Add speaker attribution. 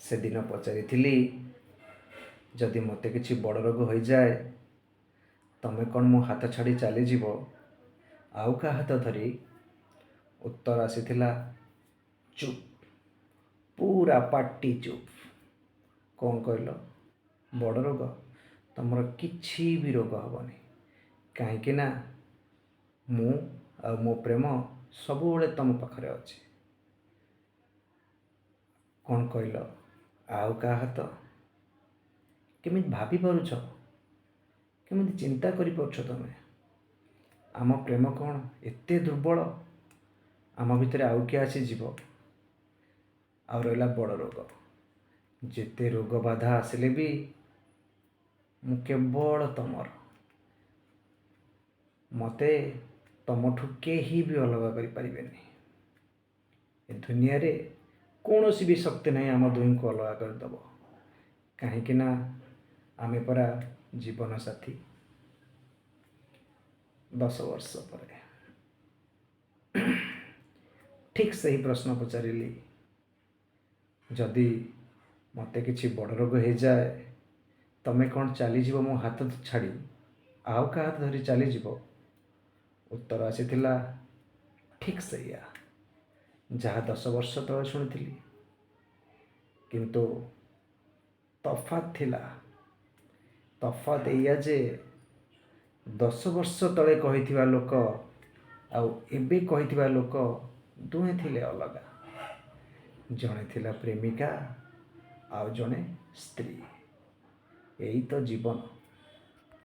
Speaker 1: ସେଦିନ ପଚାରିଥିଲି, ଯଦି ମୋତେ କିଛି ବଡ଼ ରୋଗ ହୋଇଯାଏ ତମେ କ'ଣ ମୋ ହାତ ଛାଡ଼ି ଚାଲିଯିବ ଆଉ କାହା ହାତ ଧରି? ଉତ୍ତର ଆସିଥିଲା, ଚୁପ୍, ପୁରା ପାଟି ଚୁପ୍। କ'ଣ କହିଲ? ବଡ଼ ରୋଗ? ତମର କିଛି ବି ରୋଗ ହେବନି, କାହିଁକି ନା ମୁଁ ଆଉ ମୋ ପ୍ରେମ ସବୁବେଳେ ତମ ପାଖରେ ଅଛି। କ'ଣ କହିଲ? ଆଉ କାହା ହାତ? କେମିତି ଭାବିପାରୁଛ? କେମିତି ଚିନ୍ତା କରିପାରୁଛ ତମେ? ଆମ ପ୍ରେମ କ'ଣ ଏତେ ଦୁର୍ବଳ? ଆମ ଭିତରେ ଆଉ କିଏ ଆସିଯିବ? ଆଉ ରହିଲା ବଡ଼ ରୋଗ। ଯେତେ ରୋଗ ବାଧା ଆସିଲେ ବି ମୁଁ କେବଳ ତମର। ମୋତେ ତମଠୁ କେହି ବି ଅଲଗା କରିପାରିବେନି। ଏ ଦୁନିଆରେ କୌଣସି ବି ଶକ୍ତି ନାହିଁ ଆମ ଦୁହିଁଙ୍କୁ ଅଲଗା କରିଦେବ, କାହିଁକି ନା ଆମେ ପରା ଜୀବନ ସାଥୀ। 10 ବର୍ଷ ପରେ ଠିକ୍ ସେହି ପ୍ରଶ୍ନ ପଚାରିଲି, ଯଦି ମୋତେ କିଛି ବଡ଼ ରୋଗ ହେଇଯାଏ ତମେ କ'ଣ ଚାଲିଯିବ ମୋ ହାତ ଛାଡ଼ି ଆଉ କାହା ହାତ ଧରି ଚାଲିଯିବ? ଉତ୍ତର ଆସିଥିଲା, ଠିକ୍ ସେଇଆ, ଯାହା 10 ବର୍ଷ ତଳେ ଶୁଣିଥିଲି। କିନ୍ତୁ ତଫାତ୍ ଥିଲା। ତଫାତ୍ ଏଇଆ ଯେ 10 ବର୍ଷ ତଳେ କହିଥିବା ଲୋକ ଆଉ ଏବେ କହିଥିବା ଲୋକ ଦୁହେଁ ଥିଲେ ଅଲଗା। ଜଣେ ଥିଲା ପ୍ରେମିକା ଆଉ ଜଣେ ସ୍ତ୍ରୀ। ଏଇ ତ ଜୀବନ।